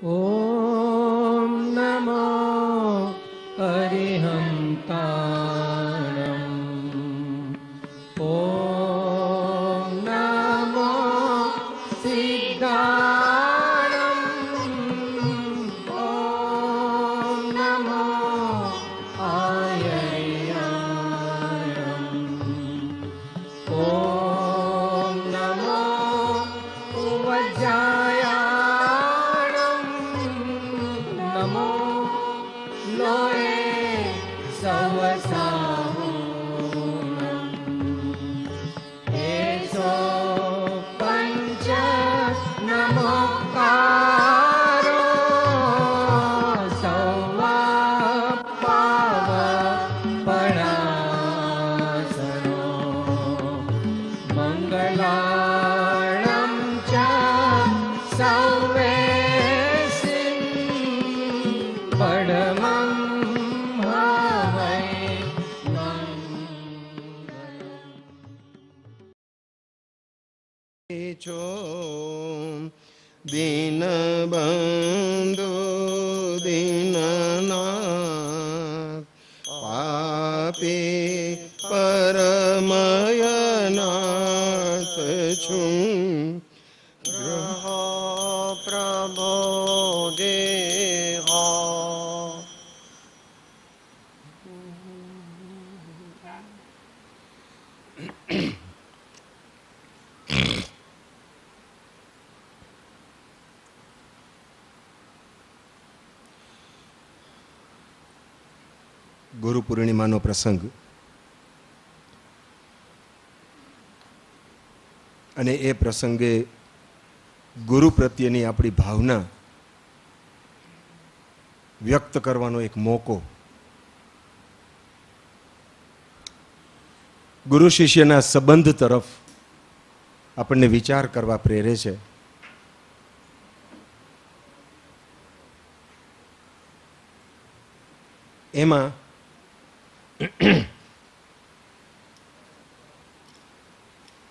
ॐ नमो अरिहन्ताणम् ॐ नमो सिद्धाणम् ॐ नमो आयर्याणम् ॐ नमो उवज्जायाणम् नमो लोये सवसाहुणम् एसो पञ्च नमोकारो सौवापावपणासनो मङ्गलाणं च सौवेसिं परमं हवै છો દીનબંધુ દીનનાથ પાપી પરમયનાથ છું ગ્રહ પ્રભો દેહા ગુરુ પૂર્ણિમાનો પ્રસંગ અને એ પ્રસંગે ગુરુ પ્રત્યેની આપણી ભાવના વ્યક્ત કરવાનો એક મોકો. ગુરુ શિષ્યના સંબંધ તરફ આપણને વિચાર કરવા પ્રેરે છે. એમાં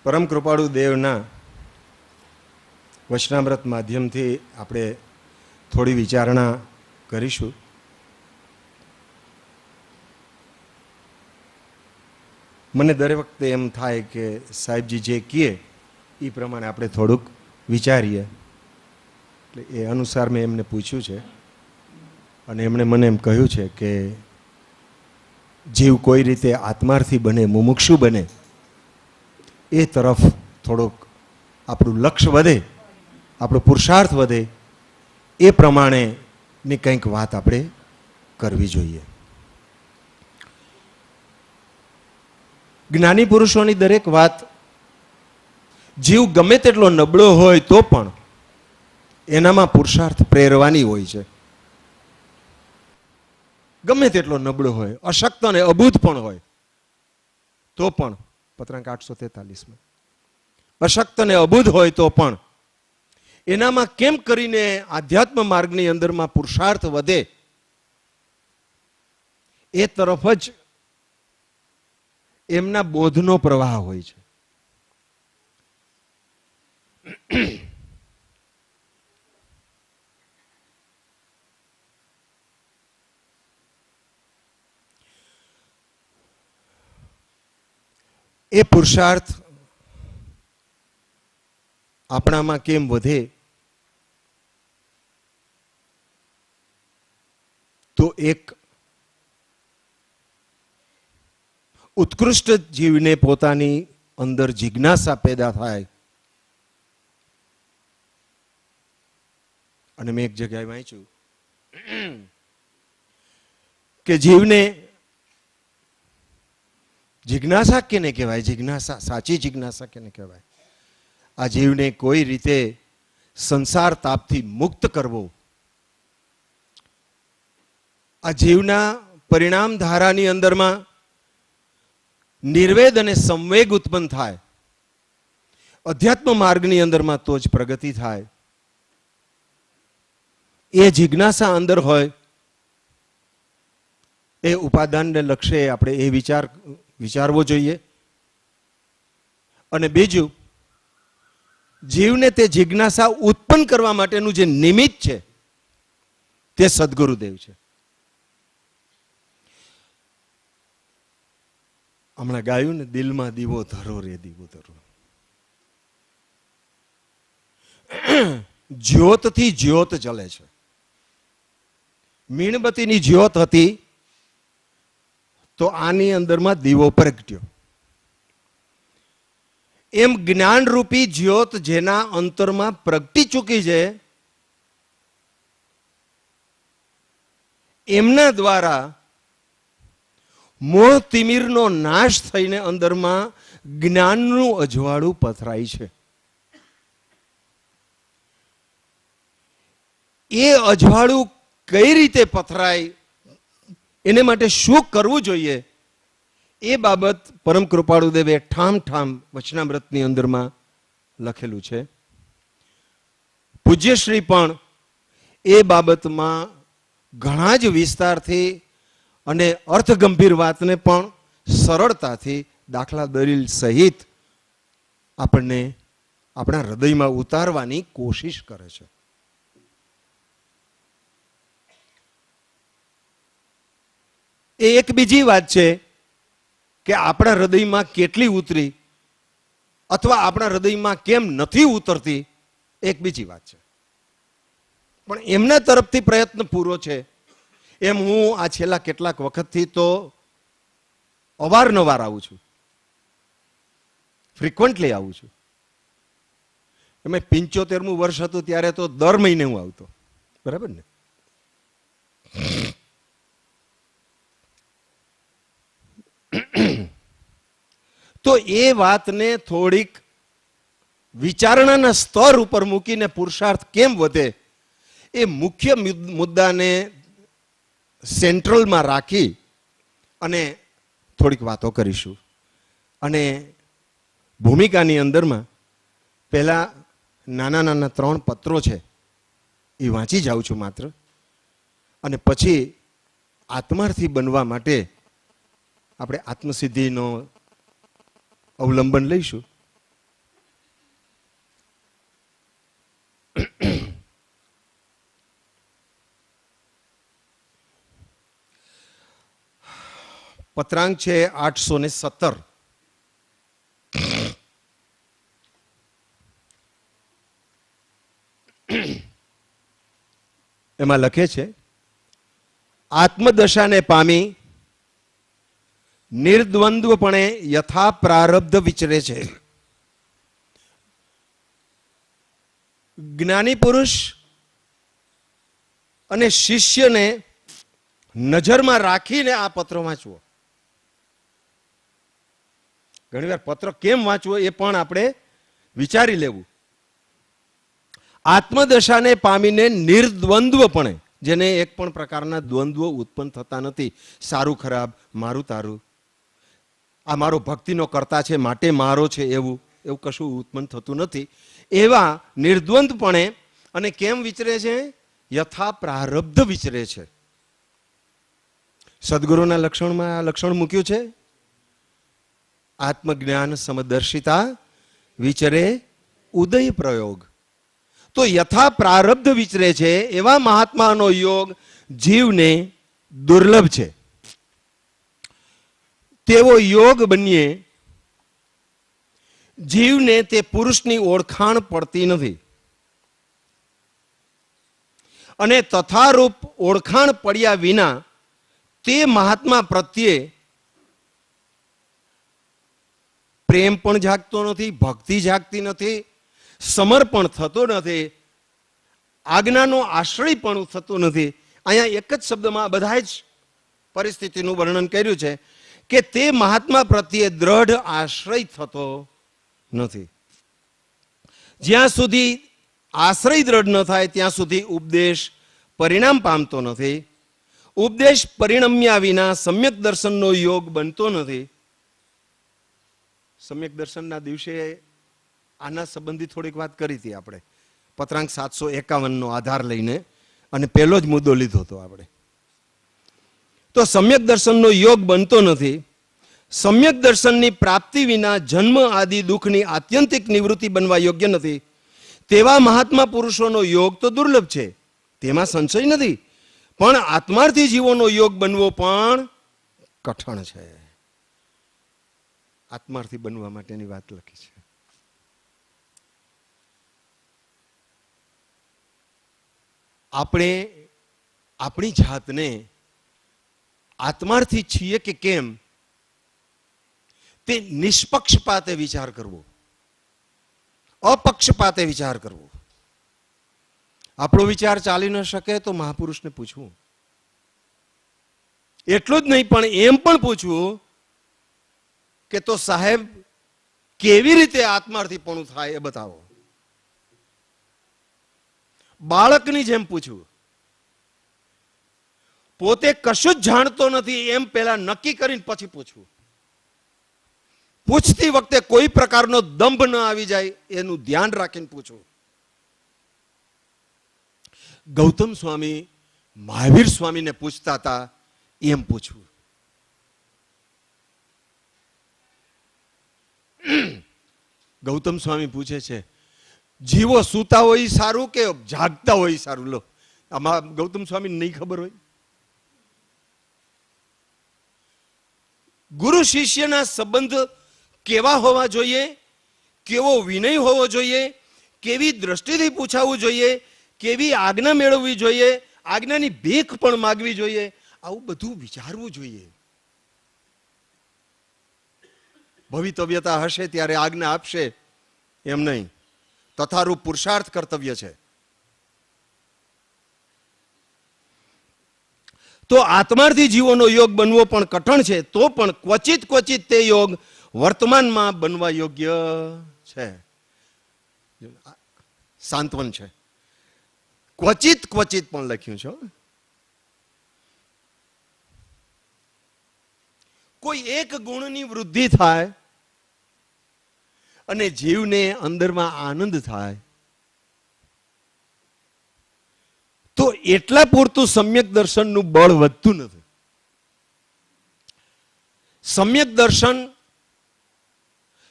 પરમ કૃપાળુ દેવના વચનામૃત માધ્યમથી આપણે થોડી વિચારણા કરીશું. મને દરેક વખતે એમ થાય કે સાહેબજી જે કહે એ પ્રમાણે આપણે થોડુંક વિચારીએ. એટલે એ અનુસાર મેં એમને પૂછ્યું છે અને એમણે મને એમ કહ્યું છે કે જીવ કોઈ રીતે આત્માર્થી બને, મુમુક્ષુ બને, એ તરફ થોડુંક આપણું લક્ષ્ય વધે, આપણો પુરુષાર્થ વધે, એ પ્રમાણેની કંઈક વાત આપણે કરવી જોઈએ. જ્ઞાની પુરુષોની દરેક વાત જીવ ગમે તેટલો નબળો હોય તો પણ એનામાં પુરુષાર્થ પ્રેરવાની હોય છે. ગમે તેટલો નબળો હોય, અશક્ત અને અબૂધ પણ હોય તો પણ, પત્રાંક 843માં, અશક્ત અને અબૂધ હોય તો પણ એનામાં કેમ કરીને આધ્યાત્મ માર્ગની અંદરમાં પુરુષાર્થ વધે એ તરફ જ એમના બોધનો પ્રવાહ હોય છે. એ પુરુષાર્થ આપણામાં કેમ વધે તો એક ઉત્કૃષ્ટ જીવને પોતાની અંદર જિજ્ઞાસા પેદા થાય. અને મેં એક જગ્યાએ વાંચ્યું કે જીવને જિજ્ઞાસા કેને કહેવાય, જિજ્ઞાસા, સાચી જિજ્ઞાસા કેને કહેવાય? આ જીવને કોઈ રીતે સંસાર તાપથી મુક્ત કરવો, આ જીવના પરિણામ ધારાની અંદરમાં નિર્વેદ અને સંવેગ ઉત્પન્ન થાય, અધ્યાત્મ માર્ગની અંદરમાં તો જ પ્રગતિ થાય. એ જિજ્ઞાસા અંદર હોય, એ ઉપાદાનને લક્ષ્ય આપણે એ વિચારવો જોઈએ. અને બીજું, જીવને તે જિજ્ઞાસા ઉત્પન્ન કરવા માટેનું જે નિમિત્ત છે તે સદગુરુદેવ છે. હમણાં ગાયું ને, દિલમાં દીવો ધરો રે દીવો ધરો. જ્યોતથી જ્યોત જલે છે. મીણબત્તીની જ્યોત હતી તો આની અંદરમાં દીવો પ્રગટ્યો. એમ જ્ઞાનરૂપી જ્યોત જેના અંતરમાં પ્રગટી ચૂકી છે, એમના દ્વારા મોહ તિમિરનો નાશ થઈને અંદરમાં જ્ઞાનનું અજવાળું પથરાય છે. એ અજવાળું કઈ રીતે પથરાય, એને માટે શું કરવું જોઈએ, એ બાબત પરમ કૃપાળુ દેવે ઠામ ઠામ વચનામૃતની અંદરમાં લખેલું છે. પૂજ્યશ્રી પણ એ બાબતમાં ઘણા જ વિસ્તારથી અને અર્થગંભીર વાતને પણ સરળતાથી દાખલા દલીલ સહિત આપણને આપણા હૃદયમાં ઉતારવાની કોશિશ કરે છે. એ એક બીજી વાત છે કે આપણા હૃદયમાં કેટલી ઉતરી અથવા આપણા હૃદયમાં કેમ નથી ઉતરતી, એક બીજી વાત છે. પણ એમના તરફથી પ્રયત્ન પૂરો છે. એમ હું આ છેલ્લા કેટલાક વખતથી તો અવારનવાર આવું છું, ફ્રિકવન્ટલી આવું છું. એમાં 75મું વર્ષ હતું ત્યારે તો દર મહિને હું આવતો, બરાબર ને? તો એ વાતને થોડીક વિચારણાના સ્તર ઉપર મૂકીને પુરુષાર્થ કેમ વધે, એ મુખ્ય મુદ્દાને સેન્ટ્રલમાં રાખી અને થોડીક વાતો કરીશું. અને ભૂમિકાની અંદરમાં પહેલા નાના નાના 3 પત્રો છે, એ વાંચી જાઉં છું માત્ર, અને પછી આત્માર્થી બનવા માટે આપણે આત્મસિદ્ધિનો અવલંબન લઈશું. પત્રાંક છે 817. એમાં લખે છે, આત્મદશાને પામી નિર્દ્વંદ્વપણે યથા પ્રારબ્ધ વિચરે છે. જ્ઞાની પુરુષ અને શિષ્યને નજરમાં રાખીને આ પત્ર વાંચવો. ઘણીવાર પત્ર કેમ વાંચવો એ પણ આપણે વિચારી લેવું. આત્મદશાને પામીને નિર્દ્વંદ્વપણે, જેને એક પણ પ્રકારના દ્વંદ્વો ઉત્પન્ન થતા નથી, સારું ખરાબ, મારું તારું, આ મારો ભક્તિનો કર્તા છે માટે મારો છે, એવું કશું ઉત્પન્ન થતું નથી. એવા નિર્દ્વંદપણે અને કેમ વિચરે છે? યથા પ્રારબ્ધ વિચરે છે. સદગુરુના લક્ષણમાં આ લક્ષણ મૂક્યું છે, આત્મજ્ઞાન સમદર્શિતા વિચરે ઉદય પ્રયોગ. તો યથા પ્રારબ્ધ વિચરે છે એવા મહાત્માનો યોગ જીવને દુર્લભ છે. તેવો યોગ બનીએ, જીવને તે પુરુષની ઓળખાણ પડતી નથી. અને તથારૂપ ઓળખાણ પડ્યા વિના તે મહાત્મા પ્રત્યે પ્રેમ પણ જાગતો નથી, ભક્તિ જાગતી નથી, સમર્પણ થતો નથી, આજ્ઞાનો આશ્રય પણ થતો નથી. અહીંયા એક જ શબ્દમાં બધા જ પરિસ્થિતિનું વર્ણન કર્યું છે કે તે મહાત્મા પ્રત્યે દ્રઢ આશ્રય થતો નથી. જ્યાં સુધી આશ્રય દ્રઢ ન થાય ત્યાં સુધી ઉપદેશ પરિણામ પામતો નથી. ઉપદેશ પરિણમ્યા વિના સમ્યક દર્શનનો યોગ બનતો નથી. સમ્યક દર્શનના દિવસે આના સંબંધી થોડીક વાત કરી હતી આપણે, પત્રાંક 751નો આધાર લઈને, અને પહેલો જ મુદ્દો લીધો હતો આપણે. તો સમ્યક દર્શનનો યોગ બનતો નથી. સમ્યક દર્શનની પ્રાપ્તિ વિના જન્મ આદિ દુઃખની આત્યંતિક નિવૃત્તિ બનવા યોગ્ય નથી. તેવા મહાત્મા પુરુષોનો યોગ તો દુર્લભ છે, તેમાં સંશય નથી. પણ આત્માર્થી જીવોનો યોગ બનવો પણ કઠણ છે. આત્માર્થી બનવા માટેની વાત લખી છે. આપણે આપણી જાતને આત્માર્થી છીએ કે કેમ તે નિષ્પક્ષપાતે વિચાર કરવો, અપક્ષપાતે વિચાર કરવો. આપણો વિચાર ચાલી ન શકે તો મહાપુરુષને પૂછવું. એટલું જ નહીં પણ એમ પણ પૂછવું કે તો સાહેબ કેવી રીતે આત્માર્થીપણું થાય એ બતાવો. બાળકની જેમ પૂછવું. પોતે કશું જ જાણતો નથી એમ પહેલા નક્કી કરીને પછી પૂછવું. પૂછતી વખતે કોઈ પ્રકારનો દંભ ન આવી જાય એનું ધ્યાન રાખીને પૂછવું. ગૌતમ સ્વામી મહાવીર સ્વામીને પૂછતા હતા એમ પૂછવું. ગૌતમ સ્વામી પૂછે છે જીવો સૂતા હોય સારું કે જાગતા હોય સારું? લો, આમાં ગૌતમ સ્વામી નહીં ખબર હોય. ગુરુ શિષ્યના સંબંધ કેવા હોવા જોઈએ, કેવો વિનય હોવો જોઈએ, કેવી દ્રષ્ટિથી પૂછાવું જોઈએ, કેવી આજ્ઞા મેળવવી જોઈએ, આજ્ઞાની ભીખ પણ માગવી જોઈએ, આવું બધું વિચારવું જોઈએ. ભવિતવ્યતા હશે ત્યારે આજ્ઞા આપશે એમ નહીં. તથારૂપ પુરુષાર્થ કર્તવ્ય છે. તો આત્માર્થી જીવોનો યોગ બનવો પણ કઠણ છે, તો પણ ક્વચિત ક્વચિત તે યોગ વર્તમાનમાં બનવા યોગ્ય છે. સાંત્વન છે. ક્વચિત ક્વચિત પણ લખ્યું છે. કોઈ એક ગુણની વૃદ્ધિ થાય અને જીવને અંદરમાં આનંદ થાય તો એટલા પૂરતું સમ્યક દર્શનનું બળ વધતું નથી. સમ્યક દર્શન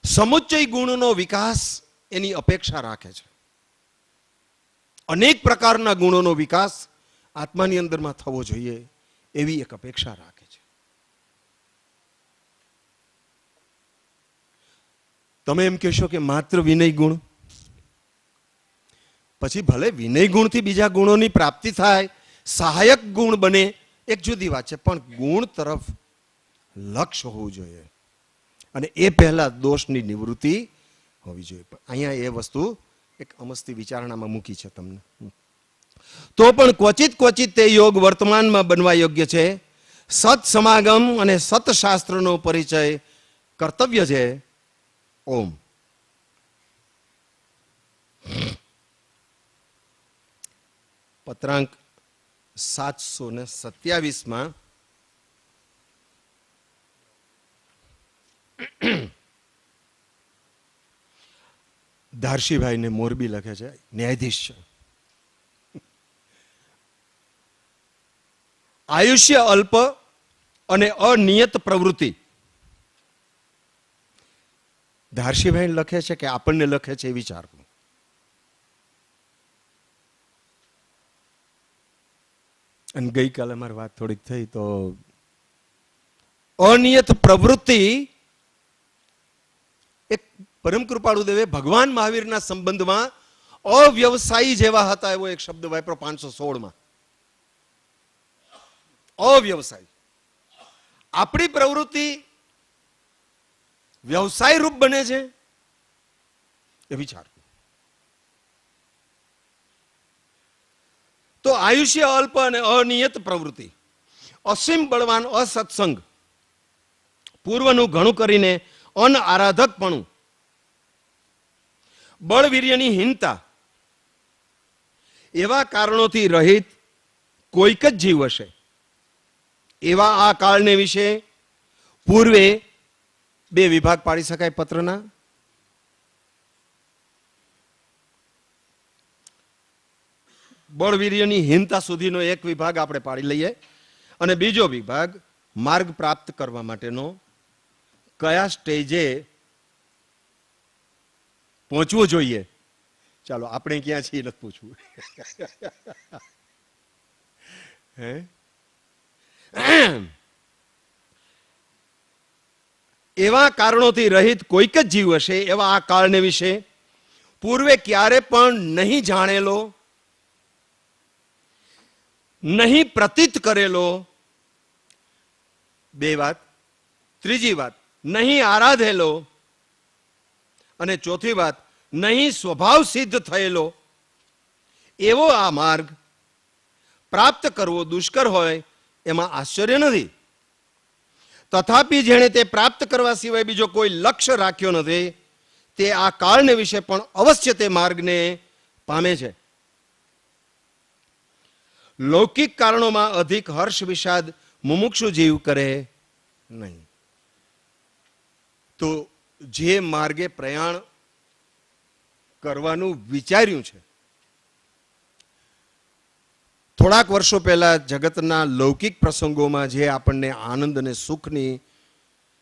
સમુચ્ચય ગુણનો વિકાસ એની અપેક્ષા રાખે છે. અનેક પ્રકારના ગુણોનો વિકાસ આત્માની અંદરમાં થવો જોઈએ એવી એક અપેક્ષા રાખે છે. તમે એમ કહેશો કે માત્ર વિનય ગુણ, પછી ભલે વિનય ગુણથી બીજા ગુણોની પ્રાપ્તિ થાય, સહાયક ગુણ બને, એક જુદી વાત છે, પણ ગુણ તરફ લક્ષ્ય હોવું જોઈએ અને એ પહેલા દોષની નિવૃત્તિ હોવી જોઈએ. અહીંયા એ વસ્તુ એક અમસ્તી વિચારણામાં મૂકી છે તમને. તો પણ ક્વચિત ક્વચિત તે યોગ વર્તમાનમાં બનવા યોગ્ય છે. સત સમાગમ અને સતશાસ્ત્રનો પરિચય કર્તવ્ય છે. ઓમ. પત્રાંક 727 ધારશીભાઈને મોરબી લખે છે, ન્યાયાધીશ છે. આયુષ્ય અલ્પ અને અનિયત પ્રવૃત્તિ. ધારશીભાઈ લખે છે કે આપણને લખે છે એ વિચારવું. અને ગઈકાલે મારી વાત થોડીક થઈ તો અનિયત પ્રવૃત્તિ એક પરમ કૃપાળુ દેવે ભગવાન મહાવીરના સંબંધમાં અવ્યવસાયી જેવા હતા એવો એક શબ્દ વાપરો 516. અવ્યવસાયી. આપણી પ્રવૃત્તિ વ્યવસાય રૂપ બને છે એ વિચાર. તો આયુષ્ય અલ્પ અને અનિયત પ્રવૃત્તિ, અસીમ બળવાન અસત્સંગ, પૂર્વનું ઘણું કરીને અનઆરાધકપણું, બળવીર્યની હીનતા, એવા કારણોથી રહિત કોઈક જ જીવ હશે. એવા આ કાળને વિશે પૂર્વે 2 વિભાગ પાડી શકાય પત્રના. બળવીર્યની હીનતા સુધીનો એક વિભાગ આપણે પાડી લઈએ અને બીજો વિભાગ માર્ગ પ્રાપ્ત કરવા માટેનો કયા સ્ટેજે પહોંચવું જોઈએ. ચાલો આપણે ક્યાં છીએ નથી પૂછવું. હે એવા કારણોથી રહિત કોઈક જ જીવ હશે એવા આ કાળને વિશે પૂર્વે ક્યારે પણ નહીં જાણેલો, નહીં પ્રતીત કરેલો. બે વાત. ત્રીજી વાત, નહીં આરાધેલો. અને ચોથી વાત, નહીં સ્વભાવ સિદ્ધ થયેલો એવો આ માર્ગ પ્રાપ્ત કરવો દુષ્કર હોય એમાં આશ્ચર્ય નથી. તથાપિ જેણે તે પ્રાપ્ત કરવા સિવાય બીજો કોઈ લક્ષ્ય રાખ્યો નથી તે આ કાળને વિશે પણ અવશ્ય તે માર્ગને પામે છે. લૌકિક કારણોમાં અધિક હર્ષ વિષાદ મુમુક્ષુ જીવ કરે નહીં. તો જે માર્ગે પ્રયાણ કરવાનું વિચાર્યું છે, થોડાક વર્ષો પહેલા જગતના લૌકિક પ્રસંગોમાં જે આપણને આનંદ અને સુખની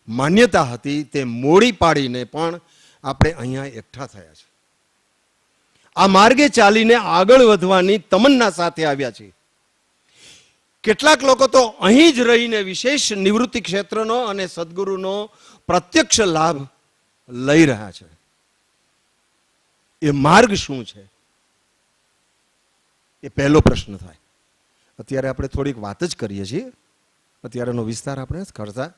માન્યતા હતી તે મોડી પાડીને પણ આપણે અહીંયા એકઠા થયા છે. આ માર્ગે ચાલીને આગળ વધવાની તમન્ના સાથે આવ્યા છે. કેટલાક લોકો તો અહીં જ રહીને વિશેષ નિવૃત્તિ ક્ષેત્રનો અને સદગુરુનો પ્રત્યક્ષ લાભ લઈ રહ્યા છે. એ માર્ગ શું છે એ પહેલો પ્રશ્ન થાય. અત્યારે આપણે થોડીક વાત જ કરીએ છીએ, અત્યારેનો વિસ્તાર આપણે કરતા,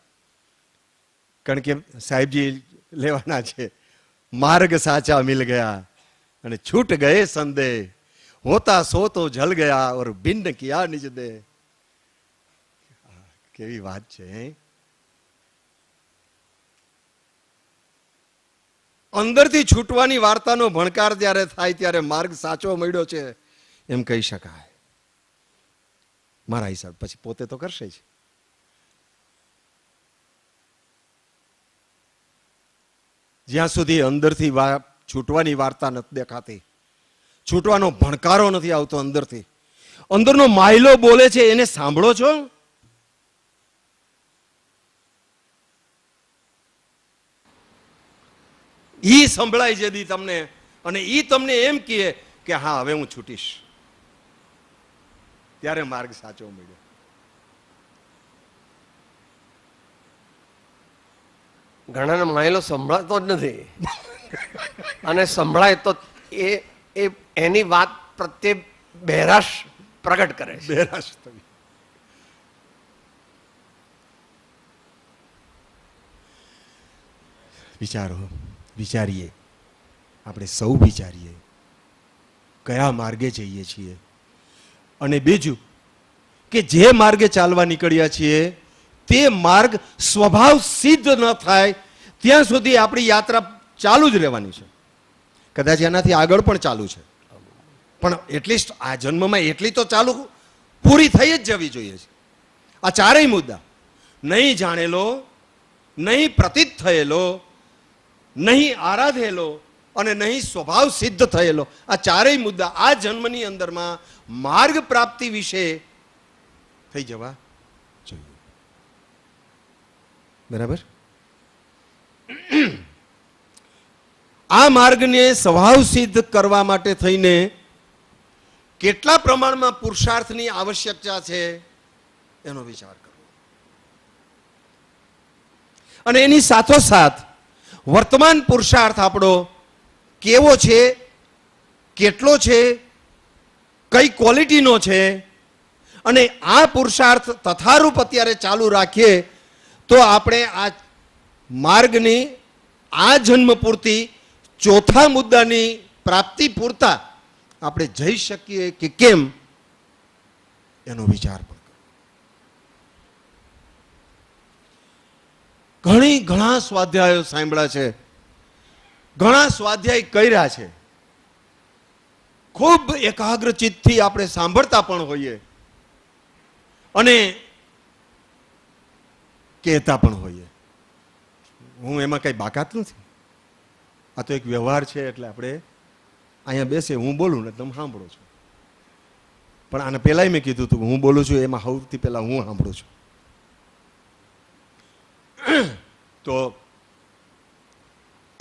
કારણ કે સાહેબજી લેવાના છે. માર્ગ સાચા મિલ ગયા અને છૂટ ગયે સંદેહ, હોતા સો તો જલ ગયા ઓર ભિન્ન કિયા નિજ દે. કેવી વાત છે. અંદરથી છૂટવાની વાર્તાનો ભણકાર જ્યારે થાય ત્યારે માર્ગ સાચો મળ્યો છે એમ કહી શકાય મારા હિસાબ. પછી પોતે તો કરશે જ. જ્યાં સુધી અંદરથી છૂટવાની વાર્તા નથી દેખાતી, છૂટવાનો ભણકારો નથી આવતો અંદરથી, અંદરનો માયલો બોલે છે એને સાંભળો છો? ઈ સંભળાય જદી તમને અને ઈ તમને એમ કહે કે હા હવે હું છૂટીશ, ત્યારે માર્ગ સાચો મળ્યો. ઘણાને માયલો સંભળાતો જ નથી અને સંભળાય તો એની વાત પ્રત્યે બહેરાશ પ્રગટ કરે છે. બેરાશ થવી. વિચારો, વિચારીએ, આપણે સૌ વિચારીએ કયા માર્ગે જઈએ છીએ. અને બીજું કે જે માર્ગે ચાલવા નીકળ્યા છીએ તે માર્ગ સ્વભાવ સિદ્ધ ન થાય ત્યાં સુધી આપણી યાત્રા ચાલુ જ રહેવાની છે. કદાચ એનાથી આગળ પણ ચાલુ છે, પણ એટલીસ્ટ આ જન્મમાં એટલી તો ચાલુ પૂરી થઈ જ જવી જોઈએ છે. આ ચારેય મુદ્દા, નહીં જાણેલો, નહીં પ્રતીત થયેલો, નહીં આરાધેલો અને નહીં સ્વભાવ સિદ્ધ થયેલો, આ ચારેય મુદ્દા આ જન્મની અંદરમાં માર્ગ પ્રાપ્તિ વિશે થઈ જવા જોઈએ. બરાબર? આ માર્ગને સ્વભાવ સિદ્ધ કરવા માટે થઈને કેટલા પ્રમાણમાં પુરુષાર્થની આવશ્યકતા છે એનો વિચાર કરવો. અને એની સાથોસાથ વર્તમાન પુરુષાર્થ આપણો કેવો છે, કેટલો છે, કઈ ક્વોલિટીનો છે, અને આ પુરુષાર્થ તથારૂપ અત્યારે ચાલુ રાખીએ તો આપણે આ માર્ગની આ જન્મ પૂરતી ચોથા મુદ્દાની પ્રાપ્તિ પૂરતા આપણે જઈ શકીએ કે કેમ એનો વિચાર પણ ઘણા સ્વાધ્યાયો સાંભળ્યા છે, ઘણા સ્વાધ્યાય કર્યા છે, ખૂબ એકાગ્ર ચિત્તથી આપણે સાંભળતા પણ હોઈએ અને કહેતા પણ હોઈએ. હું એમાં કઈ બાકાત નથી. આ તો એક વ્યવહાર છે એટલે આપણે અહીંયા બેસે, હું બોલું ને તમે સાંભળો છો. પણ આને પહેલાંય મેં કીધું હતું હું બોલું છું એમાં સૌથી પહેલાં હું સાંભળું છું. તો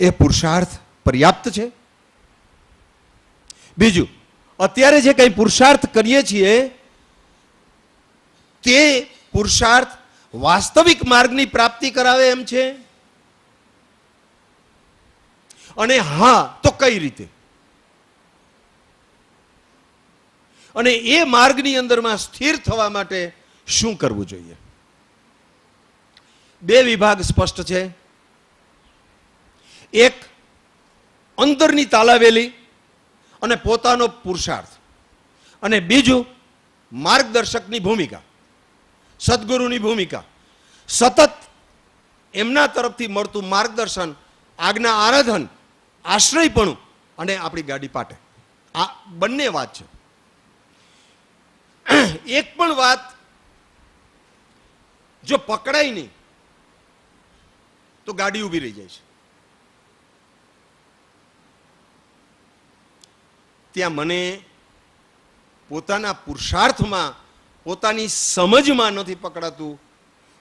એ પુરુષાર્થ પર્યાપ્ત છે. બીજું, અત્યારે જે કંઈ પુરુષાર્થ કરીએ છીએ તે પુરુષાર્થ વાસ્તવિક માર્ગની પ્રાપ્તિ કરાવે એમ છે? અને હા તો કઈ રીતે? અને એ માર્ગની અંદરમાં સ્થિર થવા માટે શું કરવું જોઈએ? બે વિભાગ સ્પષ્ટ છે. એક અંતરની તાલાવેલી અને પોતાનો પુરુષાર્થ, અને બીજું માર્ગદર્શકની ભૂમિકા, સદગુરુની ભૂમિકા. સતત એમના તરફથી મળતું માર્ગદર્શન, આજ્ઞા આરાધન, આશ્રયપણું અને આપણી ગાડી પાટે. આ બંને વાત છે. એક પણ વાત જો પકડાય નહીં તો ગાડી ઊભી રહી જાય છે. ત્યાં મને પોતાના પુરુષાર્થમાં, પોતાની સમજમાં નથી પકડાતું,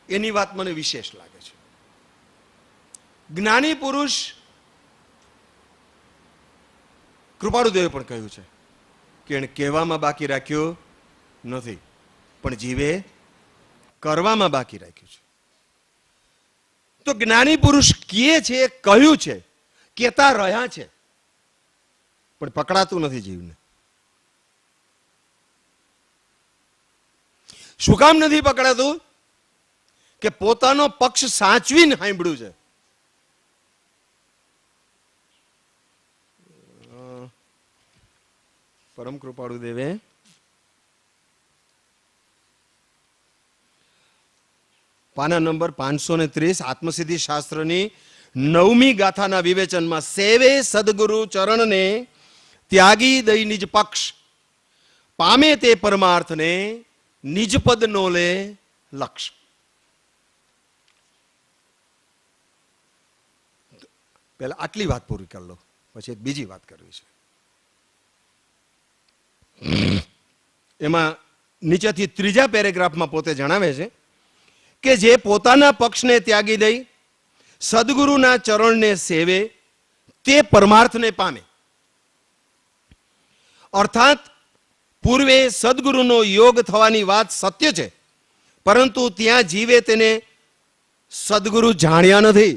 એની વાત મને વિશેષ લાગે છે. જ્ઞાની પુરુષ, કૃપાળુદેવે પણ કહ્યું છે કે એણે કહેવામાં બાકી રાખ્યું નથી, પણ જીવે કરવામાં બાકી રાખ્યું છે. તો જ્ઞાની પુરુષ કહે છે, કહ્યું છે, કહેતા રહ્યા છે, પણ પકડાતું નથી જીવને. શું કામ નથી પકડાતું? કે પોતાનો પક્ષ સાચવીને સાંભળ્યું છે. પરમ કૃપાળુ દેવે પાના નંબર 530 આત્મસિદ્ધિ શાસ્ત્રની 9મી ગાથાના વિવેચનમાં, સેવે સદગુરુ ચરણને ત્યાગી દઈ નિજ પક્ષ, પામે તે પરમાર્થને નિજ પદ નો લે લક્ષ. પહેલા આટલી વાત પૂરી કરી લો, પછી એક બીજી વાત કરવી છે. એમાં નીચેથી ત્રીજા પેરેગ્રાફમાં પોતે જણાવે છે કે જે પોતાના પક્ષને ત્યાગી દઈ સદગુરુના ચરણને સેવે તે પરમાર્થને પામે. અર્થાત પૂર્વે સદગુરુનો યોગ થવાની વાત સત્ય છે, પરંતુ ત્યાં જીવે તેને સદગુરુ જાણ્યા નથી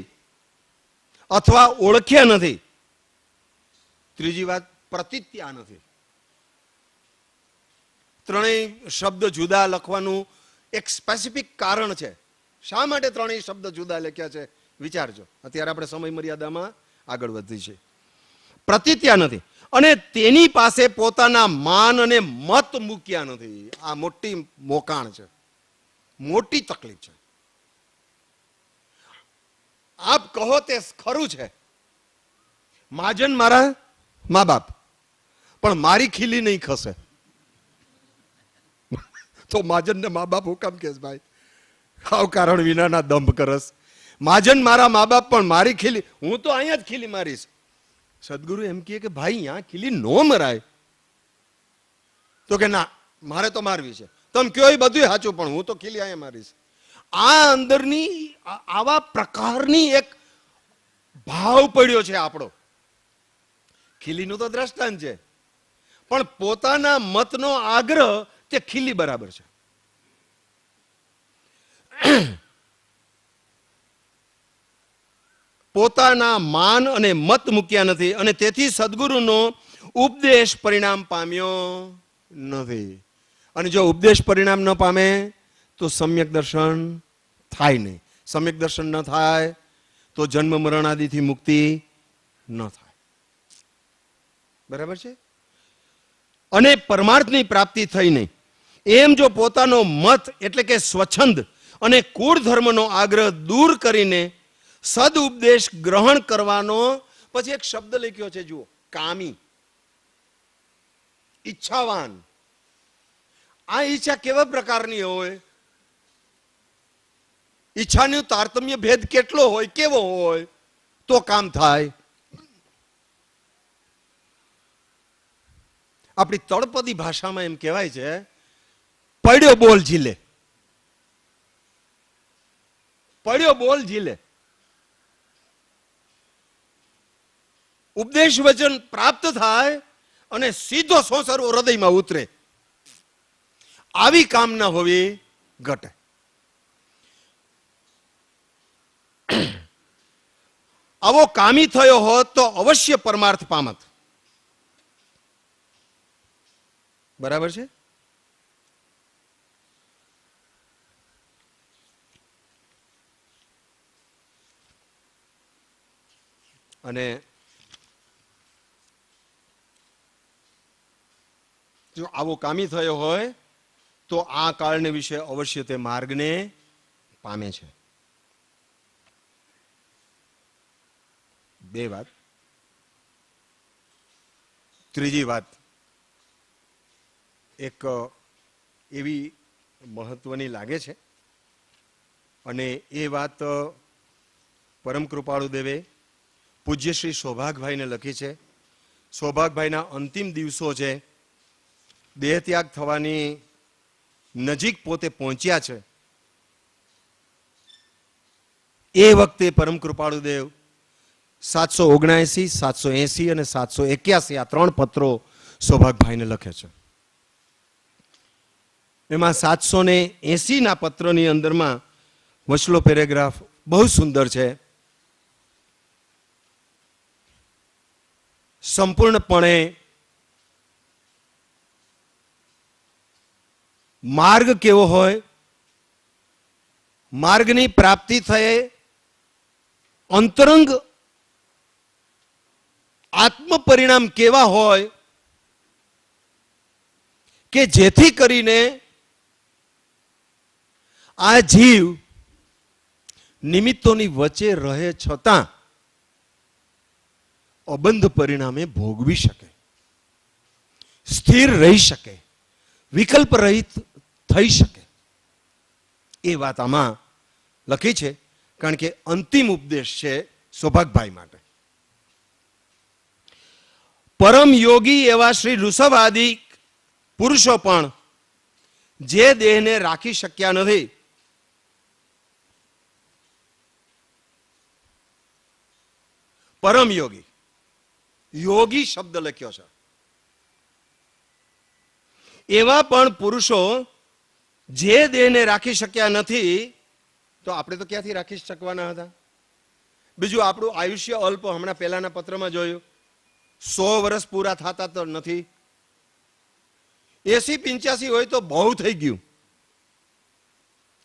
અથવા ઓળખ્યા નથી. ત્રીજી વાત, પ્રતિત્યા નથી. ત્રણેય શબ્દ જુદા લખવાનું એક સ્પેસિફિક કારણ છે. શા માટે ત્રણેય શબ્દ જુદા લખ્યા છે વિચારજો. અત્યારે આપણે સમય મર્યાદામાં આગળ વધી છે. પ્રતિત્યા નથી અને તેની પાસે પોતાના માન અને મત મૂક્યા નથી. આ મોટી મોકાણ છે, મોટી તકલીફ છે. આપ કહો તે ખરું છે, મહાજન મારા મા બાપ, પણ મારી ખીલી નહીં ખસે. તો મહાજન ને મા બાપ હું કામ કેસ ભાઈ? આવ કારણ વિનાના દંભ કરસ. મહાજન મારા મા બાપ, પણ મારી ખીલી, હું તો અહીંયા જ ખીલી મારીશ. સદગુરુ એમ કહે કે ભાઈ અહીંયા ખીલી નો મરાય. તો કે ના, મારે તો મારવી છે. તમે કયો એ બધું સાચું, પણ હું તો ખીલી અહીંયા મારીશ. આ અંદરની આવા પ્રકારની એક ભાવ પડ્યો છે આપણો. ખીલીનું તો દ્રષ્ટાંત છે, પણ પોતાના મતનો આગ્રહ તે ખીલી બરાબર છે. પોતાના માન અને મત મૂક્યા નથી અને તેથી સદગુરુનો ઉપદેશ પરિણામ પામ્યો નથી. અને જો ઉપદેશ પરિણામ ન પામે તો સમ્યક દર્શન થાય નહીં. સમ્યક દર્શન ન થાય તો જન્મ મરણ આદિથી મુક્તિ ન થાય. બરાબર છે? અને પરમાર્થની પ્રાપ્તિ થઈ નહીં. એમ જો પોતાનો મત એટલે કે સ્વચ્છંદ અને કુળ ધર્મનો આગ્રહ દૂર કરીને સદ ઉપદેશ ગ્રહણ કરવાનો, પછી એક શબ્દ લખ્યો છે જુઓ, કામી, ઈચ્છાવાન. આ ઈચ્છા કેવા પ્રકારની હોય? ઈચ્છાનું તારતમ્ય ભેદ કેટલો હોય, કેવો હોય તો કામ થાય? આપણી તળપદી ભાષામાં એમ કહેવાય છે, પડ્યો બોલ ઝીલે. પડ્યો બોલ ઝીલે. ઉપદેશ વચન પ્રાપ્ત થાય અને સીધો સોસરવો હૃદયમાં ઉતરે. આવી કામના હોવી ઘટે. આવો કામી થયો હોત તો અવશ્ય પરમાર્થ પામત. બરાબર છે? અને જો આવો કામી થયો હોય તો આ કાળને વિશે અવશ્ય તે માર્ગને પામે છે. બે વાત. ત્રીજી વાત એક એવી મહત્વની લાગે છે અને એ વાત પરમ કૃપાળુ દેવે પૂજ્ય શ્રી સૌભાગભાઈને લખી છે. સૌભાગભાઈના અંતિમ દિવસો છે, દેહત્યાગ થવાની નજીક પોતે પહોંચ્યા છે. એ વખતે પરમ કૃપાળુ દેવ 779, 780 અને 781 આ 3 પત્રો સૌભાગભાઈને લખે છે. એમાં 780 ના પત્રની અંદરમાં વચલો પેરેગ્રાફ બહુ સુંદર છે. સંપૂર્ણપણે માર્ગ કેવો હોય, માર્ગની પ્રાપ્તિ થયે અંતરંગ આત્મ પરિણામ કેવા હોય કે જેથી કરીને આ જીવ નિમિત્તોની વચ્ચે રહે છતાં અબંધ પરિણામે ભોગવી શકે, સ્થિર રહી શકે, વિકલ્પ રહિત થઈ શકે. એ વાત આમાં લખી છે કારણ કે અંતિમ ઉપદેશ છે સૌભાગભાઈ માટે. પરમ યોગી એવા શ્રી ઋષભાદિ પુરુષો પણ જે દેહને રાખી શક્યા નથી, પરમ યોગી, યોગી શબ્દ લખ્યો છે, એવા પણ પુરુષો જે દેહને રાખી શક્યા નથી, તો આપણે તો ક્યાંથી રાખી શકવાના હતા? બીજું આપણું આયુષ્ય અલ્પ, હમણાં પહેલાના પત્રમાં જોયું 100 વર્ષ પૂરા થતા તો નથી. 80-85 હોય તો બહુ થઈ ગયું.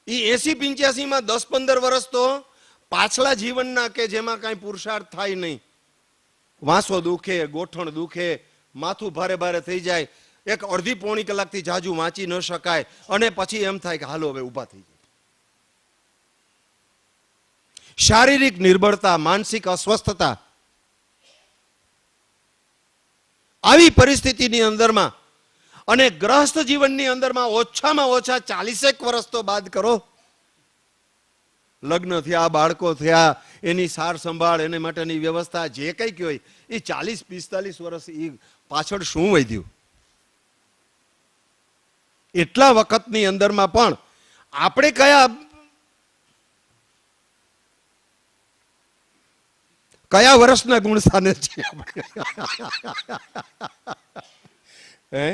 એ 80-85 માં 10-15 વર્ષ તો પાછલા જીવનના કે જેમાં કાંઈ પુરુષાર્થ થાય નહીં. વાંસો દુખે, ગોઠણ દુખે, માથું ભારે ભારે થઈ જાય, એક અડધી પોણી કલાકથી જાજુ વાંચી ન શકાય અને પછી એમ થાય કે હાલો હવે ઊભા થઈ જાય. શારીરિક નિર્બળતા, માનસિક અસ્વસ્થતા, આવી પરિસ્થિતિની અંદરમાં અને ગ્રહસ્થ જીવનની અંદરમાં ઓછામાં ઓછા 40 વર્ષ તો બાદ કરો. લગ્ન થયા, બાળકો થયા, એની સાર સંભાળ, એને માટેની વ્યવસ્થા જે કંઈ હોય એ 40-45 વર્ષ એ પાછળ શું વધ્યું? એટલા વખતની અંદરમાં પણ આપણે કયા વર્ષના ગુણ સ્થાને છીએ? હે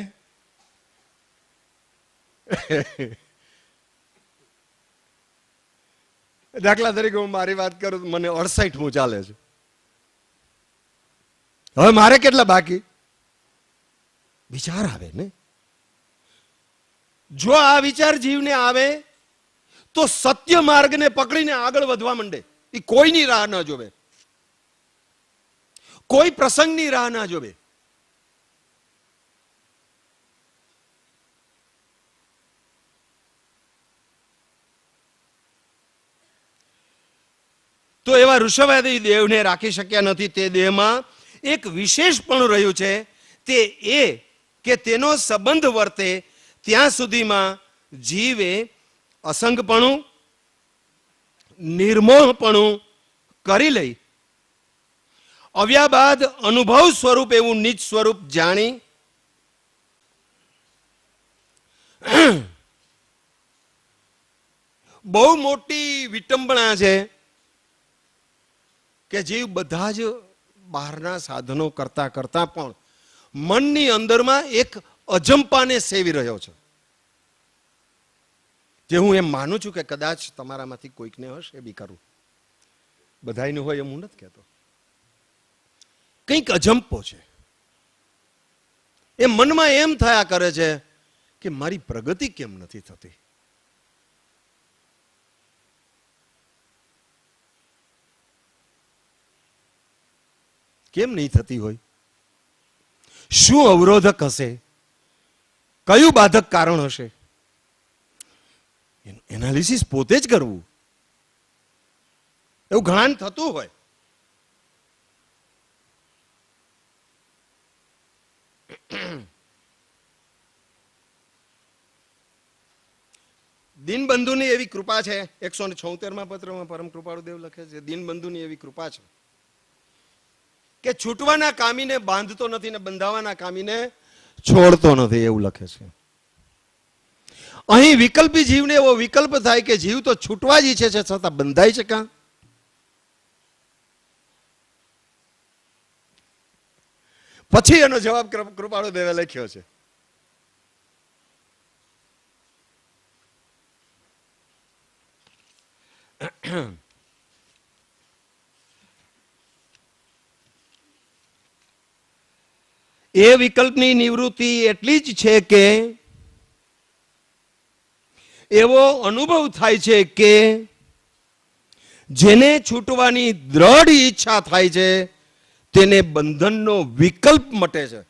દાખલા તરીકે હું મારી વાત કરું તો મને 68 ચાલે છે. હવે મારે કેટલા બાકી? વિચાર આવે ને. જો આ વિચાર જીવને આવે તો સત્ય માર્ગને પકડીને આગળ વધવા માંડે. એ કોઈની રાહ ના જોવે, કોઈ પ્રસંગની રાહ ના જોવે. તો એવા ઋષભાદિ દેવને રાખી શક્યા નથી. તે દેહમાં એક વિશેષ પણ રહ્યું છે, તે એ કે તેનો સંબંધ વર્તે ત્યાં સુધીમાં જીવે અસંગપણું, નિર્મોહપણું કરી લઈ અવ્યાબાદ અનુભવ સ્વરૂપ એવું નિજ સ્વરૂપ જાણી બહુ મોટી વિટંબણા છે કે જીવ બધા જ બહારના સાધનો કરતા કરતા પણ મનની અંદરમાં એક અજંપાને સેવી રહ્યો છે. જે હું એમ માનું છું કે કદાચ તમારામાંથી કોઈકને હશે બી કરું, બધાયનું હોય એમ હું નથી કહેતો. કંઈક અજંપો છે. એ મનમાં એમ થયા કરે છે કે મારી પ્રગતિ કેમ નથી થતી. કેમ નહીં થતી હોય? શું અવરોધક હશે? કયું બાધક કારણ હશે? એનું એનાલિસિસ પોતે જ કરવું. એવું ઘણાને થતું હોય. દીનબંધુની એવી કૃપા છે, 176માં પત્રમાં પરમ કૃપાળુ દેવ લખે છે, દીનબંધુની એવી કૃપા છે કે છૂટવાના કામીને બાંધતો નથી ને બંધાવાના કામીને છોડતો નથી, એવું લખે છે. અહીં વિકલ્પી જીવને એવો વિકલ્પ થાય કે જીવ તો છૂટવા જ ઈચ્છે છે, છતાં બંધાય છે કાં? પછી એનો જવાબ કૃપાળુ દેવે લખ્યો છે. એ વિકલ્પની નિવૃત્તિ એટલી જ છે કે એવો અનુભવ થાય છે કે જેને છૂટવાની દ્રઢ ઈચ્છા થાય છે તેને બંધનનો વિકલ્પ મટે છે.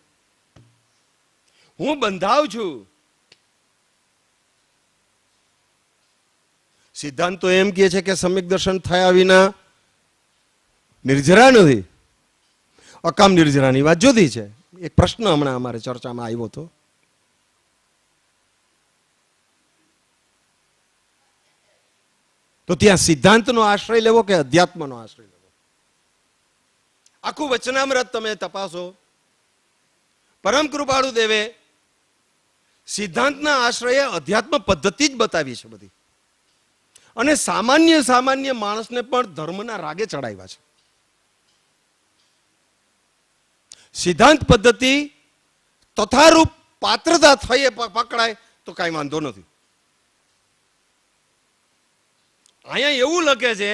હું બંધાવ છું. સિદ્ધાંત તો એમ કહે છે કે સમ્યક દર્શન થયા વિના નિર્જરા નથી. અકામ નિર્જરાની વાત જુદી છે. એક પ્રશ્ન હમણાં અમારે ચર્ચામાં આવ્યો હતો. તો ત્યાં સિદ્ધાંતનો આશ્રય લેવો કે અધ્યાત્મનો આશ્રય લેવો? આખું વચનામૃત તમે તપાસો. પરમ કૃપાળુ દેવે સિદ્ધાંતના આશ્રયે અધ્યાત્મ પદ્ધતિ જ બતાવી છે બધી, અને સામાન્ય માણસને પણ ધર્મના રાગે ચડાવ્યા છે. સિદ્ધાંત પદ્ધતિ તથારૂપ પાત્રતા થઈએ પકડાય તો કાંઈ વાંધો નથી. અહીંયા એવું લખે છે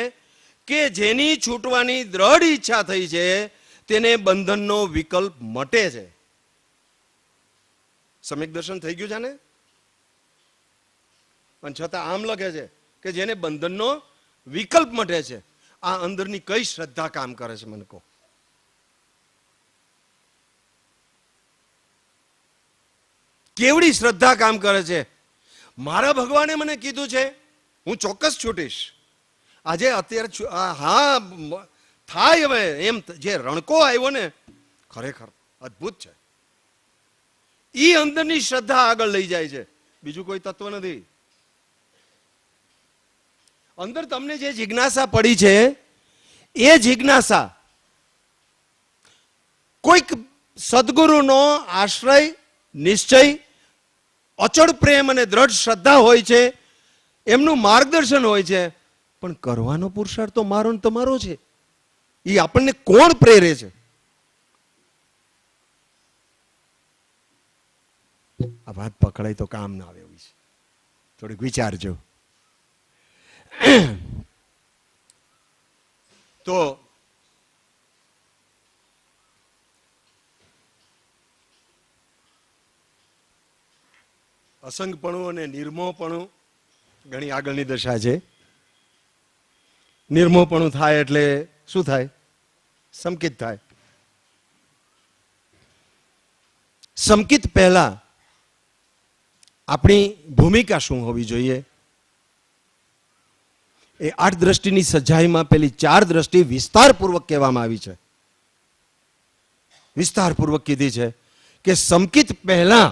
કે જેની છૂટવાની દ્રઢ ઈચ્છા થઈ છે તેને બંધનનો વિકલ્પ મટે છે. સમ્યક દર્શન થઈ ગયું છે ને, પણ છતાં આમ લખે છે કે જેને બંધનનો વિકલ્પ મટે છે. આ અંદરની કઈ શ્રદ્ધા કામ કરે છે મને કહો? કેવડી શ્રદ્ધા કામ કરે છે? મારા ભગવાને મને કીધું છે હું ચોક્કસ છૂટીશ. આજે અત્યારે હા થાય હવે એમ જે રણકો આવ્યો ને ખરેખર અદ્ભુત છે. ઈ અંદરની શ્રદ્ધા આગળ લઈ જાય છે, બીજું કોઈ તત્વ નથી. અંદર તમને જે જિજ્ઞાસા પડી છે એ જિજ્ઞાસા કોઈક સદગુરુનો આશ્રય, નિશ્ચય, અચળ પ્રેમ અને દ્રઢ શ્રદ્ધા હોય છે, એમનું માર્ગદર્શન હોય છે. પણ કરવાનો પુરુષાર્થ તો મારો ને તમારો છે. એ આપણને કોણ પ્રેરે છે? આ વાત પકડાય તો કામ ના આવે એવી છે. થોડીક વિચારજો. તો અસંગપણું અને નિર્મોહપણું ઘણી આગળની દશા છે. નિર્મોહપણું થાય એટલે શું થાય? સંકિત થાય. સંકિત પહેલા આપણી ભૂમિકા શું હોવી જોઈએ? એ 8 દ્રષ્ટિની સજાઈમાં પેલી 4 દ્રષ્ટિ વિસ્તારપૂર્વક કહેવામાં આવી છે. વિસ્તારપૂર્વક કીધી છે કે સંકિત પહેલા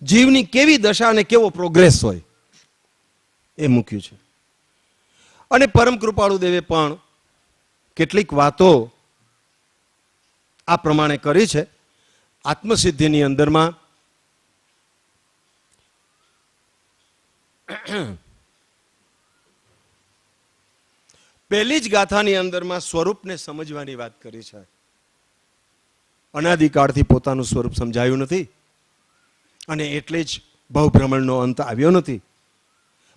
જીવની કેવી દશા અને કેવો પ્રોગ્રેસ હોય એ મૂક્યું છે. અને પરમ કૃપાળુ દેવે પણ કેટલીક વાતો આ પ્રમાણે કરી છે. આત્મસિદ્ધિની અંદરમાં પહેલી જ ગાથાની અંદરમાં સ્વરૂપને સમજવાની વાત કરી છે. અનાદિકાળથી પોતાનું સ્વરૂપ સમજાયું નથી અને એટલે જ ભવભ્રમણનો અંત આવ્યો નથી.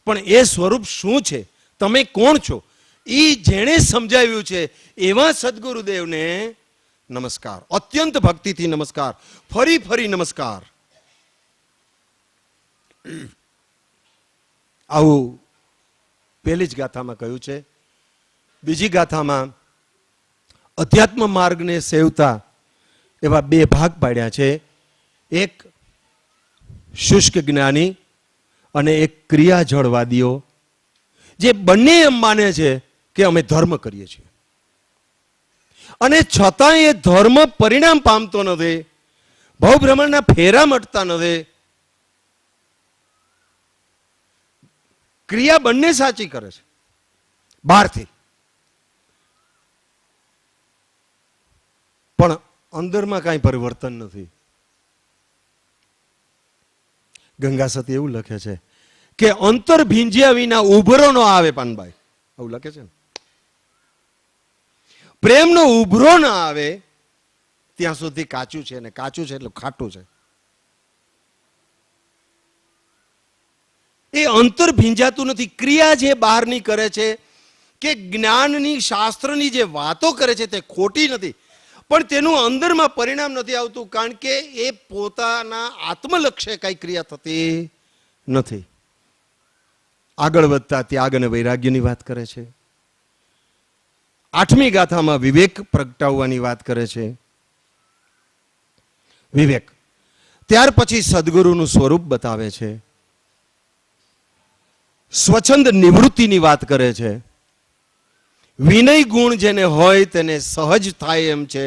પણ એ સ્વરૂપ શું છે, તમે કોણ છો, એ જેણે સમજાવ્યું છે એવા સદગુરુદેવને નમસ્કાર, અત્યંત ભક્તિથી નમસ્કાર, ફરી ફરી નમસ્કાર. આવું પહેલી જ ગાથામાં કહ્યું છે. બીજી ગાથામાં અધ્યાત્મ માર્ગને સેવતા એવા બે ભાગ પાડ્યા છે. એક શુષ્ક જ્ઞાની અને એક ક્રિયાજળવાદીઓ, જે બંને એમ માને છે કે અમે ધર્મ કરીએ છીએ અને છતાં એ ધર્મ પરિણામ પામતો નથી, ભવભ્રમણના ફેરા મટતા નથી. ક્રિયા બંને સાચી કરે છે બહારથી, પણ અંદરમાં કાંઈ પરિવર્તન નથી. ગંગાસતી એવું લખે છે કે અંતર ભીંજ્યા વિના ઉભરો ન આવે. પાનભાઈ આવું લખે છે ને, પ્રેમનો ઉભરો ન આવે ત્યાં સુધી કાચું છે, ને કાચું છે એટલે ખાટું છે. એ અંતર ભીંજાતું નથી. ક્રિયા જે બહારની કરે છે કે જ્ઞાનની શાસ્ત્રની જે વાતો કરે છે તે ખોટી નથી, પણ તેનું અંદરમાં પરિણામ નથી આવતું, કારણ કે એ પોતાના આત્મલક્ષ્ય કઈ ક્રિયા થતી નથી. આગળ વધતા ત્યાગ અને વૈરાગ્યની વાત કરે છે. 8મી ગાથામાં વિવેક પ્રગટાવવાની વાત કરે છે. વિવેક. ત્યાર પછી સદગુરુનું સ્વરૂપ બતાવે છે. સ્વચ્છંદ નિવૃત્તિની વાત કરે છે. વિનય ગુણ જેને હોય તેને સહજ થાય એમ છે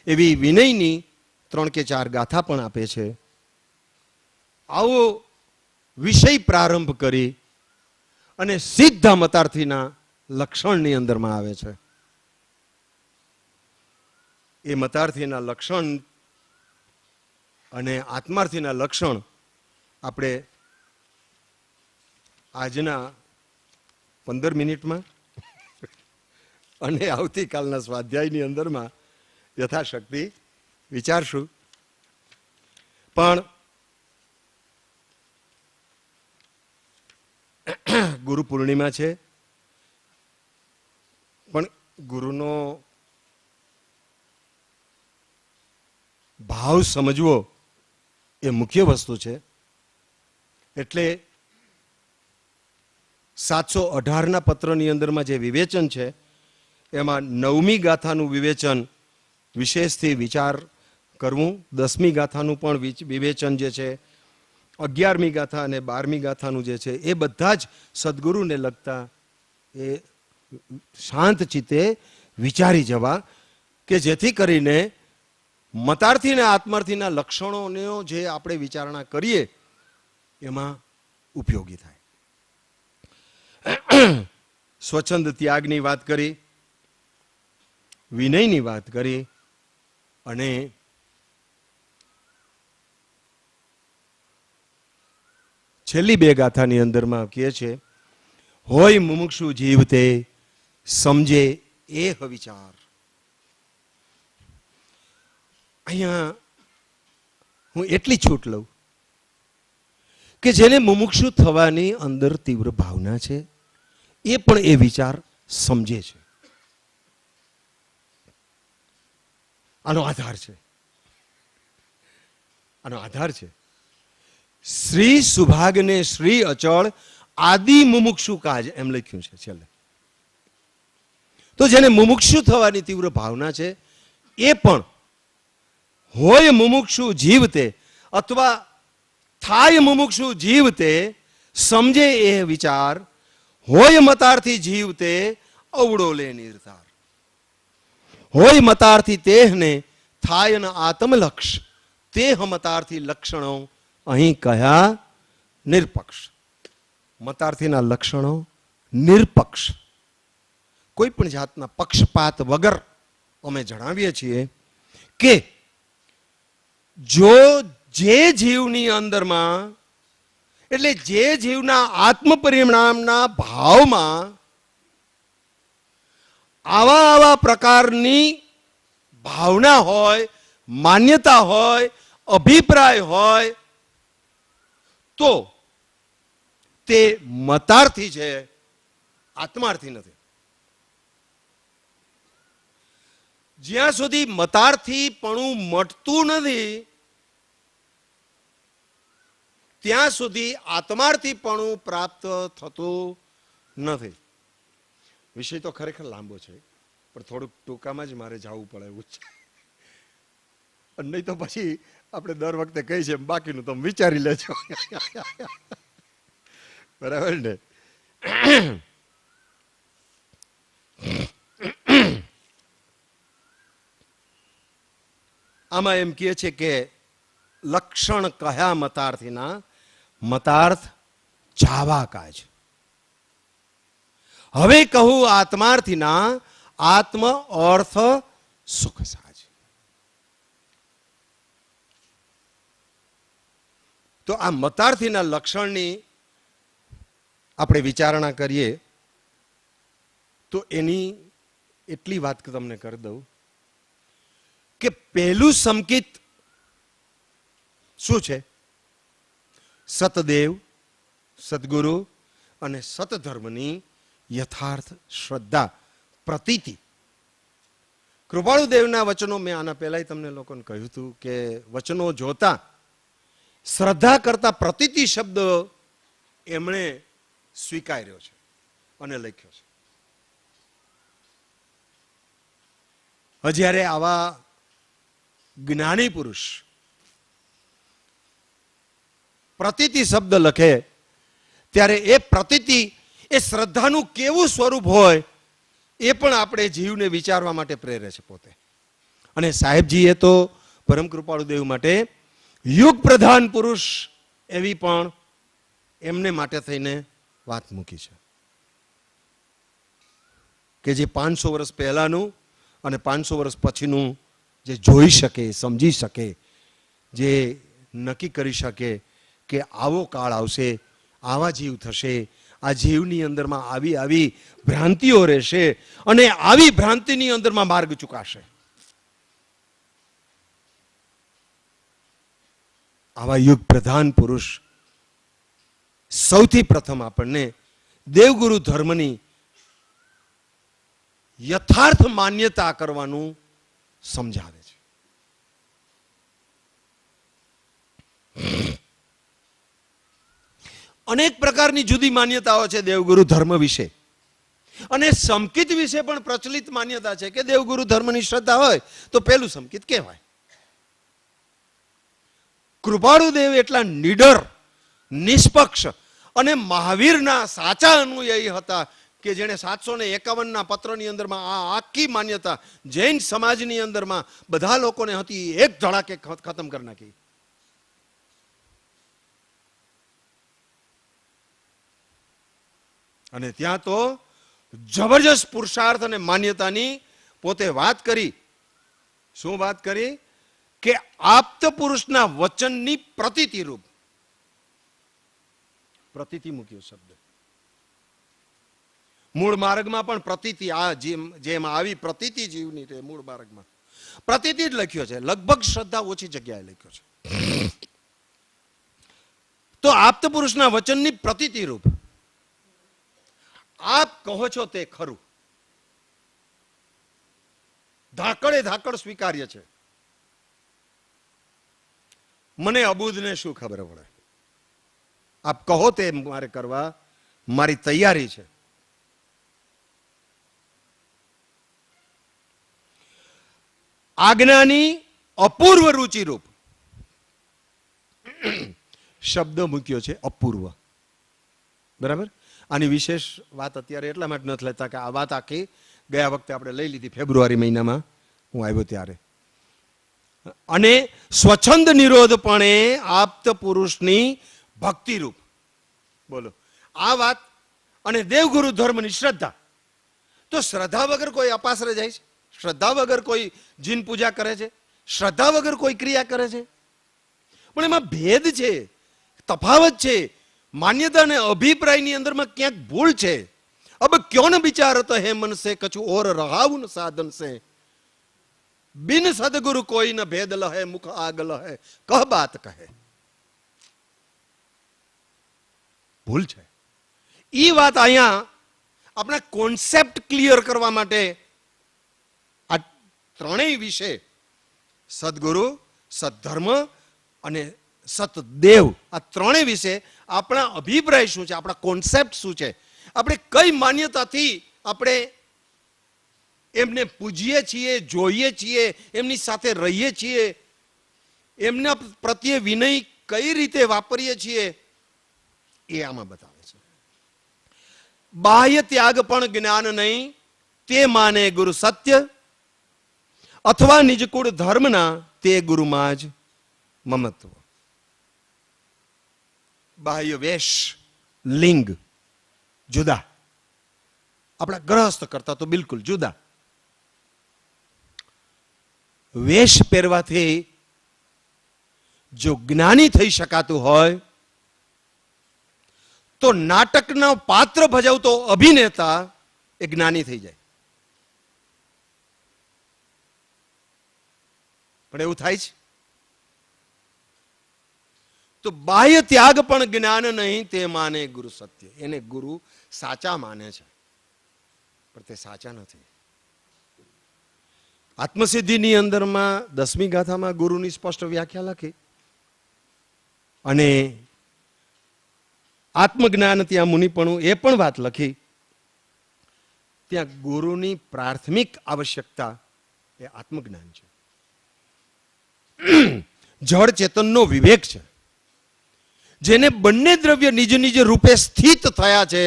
એવી વિનયની 3 કે 4 ગાથા પણ આપે છે. આવો વિષય પ્રારંભ કરી અને સીધા મતાર્થીના લક્ષણની અંદરમાં આવે છે. એ મતાર્થીના લક્ષણ અને આત્માર્થીના લક્ષણ આપણે આજના 15 મિનિટમાં અને આવતીકાલના સ્વાધ્યાયની અંદરમાં યથાશક્તિ વિચારશું. પણ ગુરુ પૂર્ણિમા છે, પણ ગુરુનો ભાવ સમજવો એ મુખ્ય વસ્તુ છે. એટલે 718ના પત્રની અંદરમાં જે વિવેચન છે એમાં 9મી ગાથાનું વિવેચન વિશેષથી વિચાર કરવું, 10મી ગાથાનું પણ વિવેચન જે છે, 11મી ગાથા અને 12મી ગાથાનું જે છે એ બધા જ સદગુરુને લગતા એ શાંત ચિત્તે વિચારી જવા, કે જેથી કરીને મતાર્થી અને આત્માર્થીના લક્ષણોનો જે આપણે વિચારણા કરીએ એમાં ઉપયોગી થાય. સ્વચ્છંદ ત્યાગની વાત કરી, વિનયની વાત કરી, અને છેલ્લી 2 ગાથાની અંદરમાં કહે છે, હોય મુમુક્ષુ જીવ તે સમજે એ વિચાર. અહીંયા હું એટલી છૂટ લઉં કે જેને મુમુક્ષુ થવાની અંદર તીવ્ર ભાવના છે એ પણ એ વિચાર સમજે છે. આનો આધાર છે, આનો આધાર છે. શ્રી સુભાગને શ્રી અચળ આદિ મુમુક્ષુ કાજ એમ લખ્યું છે છેલ્લે. તો જેને મુમુક્ષુ થવાની તીવ્ર ભાવના છે એ પણ હોય મુમુક્ષુ જીવતે અથવા થાય મુમુક્ષુ જીવતે સમજે એ વિચાર, હોય મતાર્થી જીવતે અવળો લે નિર્ધાર. હોય મતાર્થી તેહને થાય ન આત્મલક્ષ, તેહ મતાર્થી લક્ષણો અહીં કયા નિરપક્ષ. મતાર્થીના લક્ષણો નિરપક્ષ, કોઈ પણ જાતના પક્ષપાત વગર અમે જણાવીએ છીએ કે જો જે જીવની અંદરમાં, એટલે જે જીવના આત્મ પરિણામના ભાવમાં આવા પ્રકારની ભાવના હોય, માન્યતા હોય, અભિપ્રાય હોય, તો તે મતાર્થી છે, આત્માર્થી નથી. જ્યાં સુધી મતાર્થીપણું મટતું નથી ત્યાં સુધી આત્માર્થીપણું પ્રાપ્ત થતું નથી. વિષય તો ખરેખર લાંબો છે, પણ થોડુંક ટૂંકામાં જ મારે જવું પડે એવું છે. નહીં તો પછી આપણે દર વખતે કહી છે બાકીનું તમે વિચારી લેજો. બરાબર ને? આમાં એમ કહે છે કે લક્ષણ કયા મતાર્થીના? મતાર્થ જાવા કાજ. હવે કહું આત્માર્થીના આત્મ અર્થ સુખ સાજ. તો આ મતાર્થીના લક્ષણની આપણે વિચારણા કરીએ તો એની એટલી વાત તમને કરી દઉં કે પહેલું સંકિત શું છે? સતદેવ, સદગુરુ અને સતધર્મની યથાર્થ શ્રદ્ધા, પ્રતીતિ. કૃપાળુદેવના વચનો મેં આના પહેલા તમને લોકોને કહ્યું હતું કે વચનો જોતા શ્રદ્ધા કરતા પ્રતીતિ શબ્દ એમણે સ્વીકાર્યો છે અને લખ્યો છે. જ્યારે આવા જ્ઞાની પુરુષ પ્રતીતિ શબ્દ લખે ત્યારે એ પ્રતીતિ એ શ્રદ્ધાનું કેવું સ્વરૂપ હોય એ પણ આપણે જીવને વિચારવા માટે પ્રેરે છે પોતે. અને સાહેબજીએ તો પરમ કૃપાળુદેવ માટે યુગ પ્રધાન પુરુષ એવી પણ એમને માટે થઈને વાત મૂકી છે કે જે 500 વર્ષ પહેલાનું અને 500 વર્ષ પછીનું જે જોઈ શકે, સમજી શકે, જે નક્કી કરી શકે કે આવો કાળ આવશે, આવા જીવ થશે, આ જીવની અંદરમાં આવી આવી ભ્રાંતિઓ રહેશે અને આવી ભ્રાંતિની અંદરમાં માર્ગ ચૂકાશે. આવા યુગ પ્રધાન પુરુષ સૌથી પ્રથમ આપણને દેવગુરુ ધર્મની યથાર્થ માન્યતા કરવાનું સમજાવે છે. અનેક પ્રકારની જુદી માન્યતાઓ છે દેવગુરુ ધર્મ વિશે, અને સંકિત વિશે પણ પ્રચલિત માન્યતા છે કે દેવગુરુ ધર્મની શ્રદ્ધા હોય તો પેલું સંકિત કહેવાય. કૃપાળુદેવ એટલા નિડર, નિષ્પક્ષ અને મહાવીરના સાચા અનુયાયી હતા કે જેણે 751ના પત્રની અંદરમાં આ આખી માન્યતા જૈન સમાજની અંદરમાં બધા લોકોને હતી એક ધડાકે ખતમ કરી નાખી. અને ત્યાં તો જબરજસ્ત પુરુષાર્થ અને માન્યતાની પોતે વાત કરી. શું વાત કરી? કે આપ્ત પુરુષના વચનની પ્રતીતિ રૂપ. પ્રતીતિ મૂક્યો શબ્દ. મૂળ માર્ગમાં પણ પ્રતીતિ, આ જેમ આવી પ્રતીતિ જીવની છે મૂળ માર્ગમાં પ્રતીતિ જ લખ્યો છે, લગભગ શ્રદ્ધા ઓછી જગ્યાએ લખ્યો છે. તો આપ્ત પુરુષના વચનની પ્રતીતિ રૂપ. આપ કહો છો તે ખરું, ધાકડે ધાકડ સ્વીકાર્ય છે. મને અબુધને શું ખબર પડે? આપ કહો તે મારે કરવા મારી તૈયારી છે. આજ્ઞાની અપૂર્વ રુચિ રૂપ શબ્દ મૂક્યો છે, અપૂર્વ. બરાબર? આની વિશેષ વાત અત્યારે એટલા માટે નથી લેતા કે આ વાત આખી ગયા વખતે આપણે લઈ લીધી ફેબ્રુઆરી મહિનામાં હું આવ્યો ત્યારે. અને સ્વચ્છંદ નિરોધપણે આપ્ત પુરુષની ભક્તિ રૂપ. બોલો, આ વાત અને દેવગુરુ ધર્મની શ્રદ્ધા. તો શ્રદ્ધા વગર કોઈ અપાસરે જાય છે? શ્રદ્ધા વગર કોઈ જીન પૂજા કરે છે? શ્રદ્ધા વગર કોઈ ક્રિયા કરે છે? પણ એમાં ભેદ છે, તફાવત છે. માન્યતા અને અભિપ્રાયની અંદરમાં ક્યાંક ભૂલ છે. અબ ક્યો ન વિચારત હે મન સે કછુ ઓર રહાઉન સાધન સે, બિન સદગુરુ કોઈ ન ભેદ લહે મુખ આગ લહે કહ બાત કહે. ભૂલ છે. એ વાત અહીંયા આપણા કોન્સેપ્ટ ક્લિયર કરવા માટે આ ત્રણેય વિશે સદગુરુ, સદધર્મ અને સતદેવ, આ ત્રણેય વિશે આપણા અભિપ્રાય શું છે, આપણા કોન્સેપ્ટ શું છે, આપણે કઈ માન્યતાથી આપણે એમને પૂજીએ છીએ, જોઈએ છીએ, એમની સાથે રહીએ છીએ, એમના પ્રત્યે વિનય કઈ રીતે વાપરીએ છીએ, એ આમાં બતાવે છે. બાહ્ય ત્યાગ પણ જ્ઞાન નહીં, તે માને ગુરુ સત્ય, અથવા નિજકુળ ધર્મના તે ગુરુમાં જ મમત્વ. બાહ્ય વેશ, લિંગ જુદા, આપણા ગ્રહસ્થ કરતા તો બિલકુલ જુદા. વેશ પહેરવાથી જો જ્ઞાની થઈ શકાતું હોય તો નાટકનો પાત્ર ભજવતો અભિનેતા એ જ્ઞાની થઈ જાય. પણ એવું થાય છે? તો બાહ્ય ત્યાગ પણ જ્ઞાન નહીં, તે માને ગુરુ સત્ય. એને ગુરુ સાચા માને છે, પણ તે સાચા નથી. આત્મસિદ્ધિની અંદરમાં 10મી ગાથામાં ગુરુની સ્પષ્ટ વ્યાખ્યા લખી અને આત્મજ્ઞાન ત્યાં મુનિપણું એ પણ વાત લખી. ત્યાં ગુરુની પ્રાથમિક આવશ્યકતા એ આત્મજ્ઞાન છે, જળ ચેતનનો વિવેક છે. જેને બંને દ્રવ્ય નિજ નિજ રૂપે સ્થિત થયા છે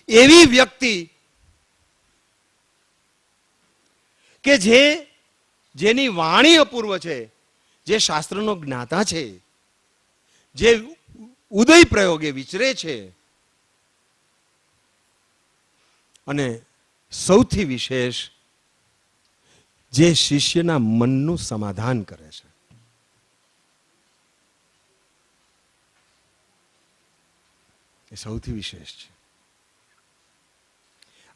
એવી વ્યક્તિ કે જેની વાણી અપૂર્વ છે, જે શાસ્ત્રનો જ્ઞાતા છે, જે ઉદય પ્રયોગે વિચરે છે, અને સૌથી વિશેષ જે શિષ્યના મનનું સમાધાન કરે છે. એ સૌથી વિશેષ છે.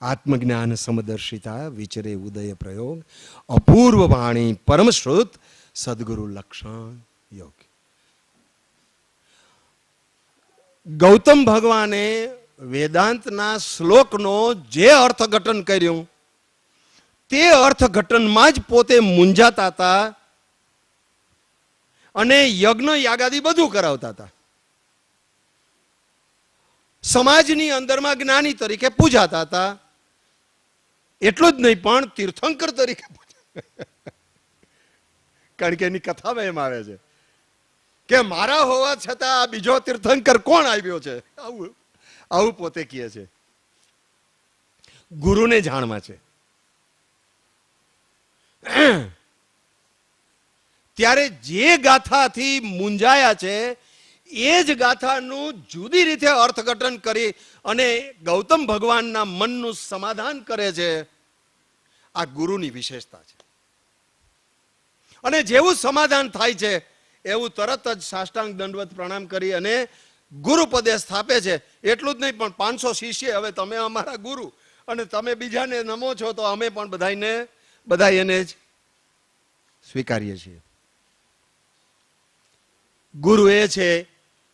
આત્મજ્ઞાન સમદર્શિતા વિચરે ઉદય પ્રયોગ, અપૂર્વ વાણી પરમશ્રુત સદગુરુ લક્ષણ યોગ. ગૌતમ ભગવાને વેદાંતના શ્લોકનો જે અર્થઘટન કર્યું તે અર્થઘટનમાં જ પોતે મૂંઝાતા હતા અને યજ્ઞ યાગાદી બધું કરાવતા હતા. સમાજની અંદરમાં જ્ઞાની તરીકે પૂજાતા હતા. એટલું જ નહીં પણ તીર્થંકર તરીકે કારણ કે એની કથામાં એમ આવે છે કે મારા હોવા છતાં આ બીજો તીર્થંકર કોણ આવ્યો છે, આવું પોતે કહે છે. ગુરુને જાણમાં છે. ત્યારે જે ગાથાથી મૂંઝાયા છે એ જ ગાથાનું જુદી રીતે અર્થઘટન કરી અને ગૌતમ ભગવાનના મનનું સમાધાન કરે છે. આ ગુરુની વિશેષતા છે. અને જેવું સમાધાન થાય છે એવું તરત જ સાષ્ટાંગ દંડવત પ્રણામ કરી અને ગુરુપદે સ્થાપે છે. એટલું જ નહીં પણ 500 શિષ્ય, હવે તમે અમારા ગુરુ અને તમે બીજાને નમો છો તો અમે પણ બધા એને જ સ્વીકારીએ છીએ. ગુરુ એ છે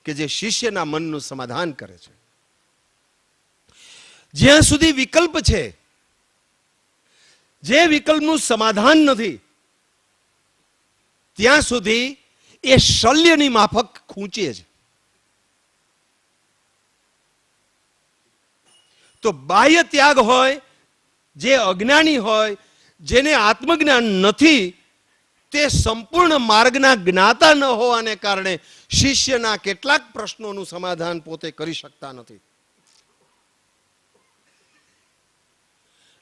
કે જે શિષ્યના મનનું સમાધાન કરે છે. જ્યાં સુધી વિકલ્પ છે, જે વિકલ્પનું સમાધાન નથી ત્યાં સુધી એ શલ્યની માફક ખૂંચે છે. તો બાહ્ય ત્યાગ હોય, જે અજ્ઞાની હોય, જેને આત્મજ્ઞાન નથી, તે સંપૂર્ણ માર્ગના જ્ઞાતા ન હોવાને કારણે શિષ્યના કેટલાક પ્રશ્નોનું સમાધાન પોતે કરી શકતા નથી.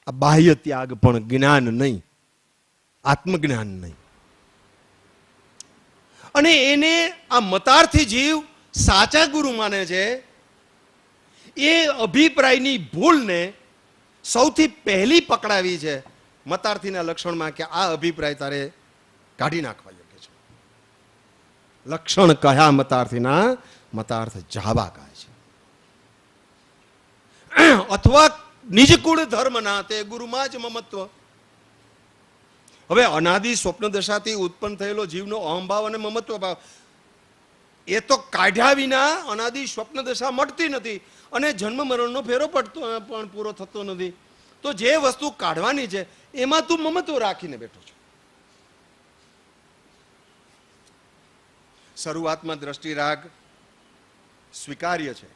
આ બાહ્ય ત્યાગ પણ જ્ઞાન નહીં, આત્મજ્ઞાન નહીં. અને એને આ મતાર્થી જીવ સાચા ગુરુ માને છે. એ અભિપ્રાયની ભૂલને સૌથી પહેલી પકડાવી છે મતાર્થીના લક્ષણમાં કે આ અભિપ્રાય તારે કાઢી નાખવા યોગ્ય છે. લક્ષણ કયા મતાર્થીના? મતાર્થ જાવા કહે છે. અથવા નિજકુળ ધર્મના તે ગુરુમાં જ મમત્વ. હવે અનાદિ સ્વપ્ન દશાથી ઉત્પન્ન થયેલો જીવનો અહંભાવ અને મમત્વ ભાવ એ તો કાઢ્યા વિના અનાદિ સ્વપ્ન દશા મળતી નથી અને જન્મ મરણનો ફેરો પડતો પણ પૂરો થતો નથી. તો જે વસ્તુ કાઢવાની છે એમાં તું મમત્વ રાખીને બેઠો છો. શરૂઆતમાં દ્રષ્ટિ રાગ સ્વીકાર્ય છે,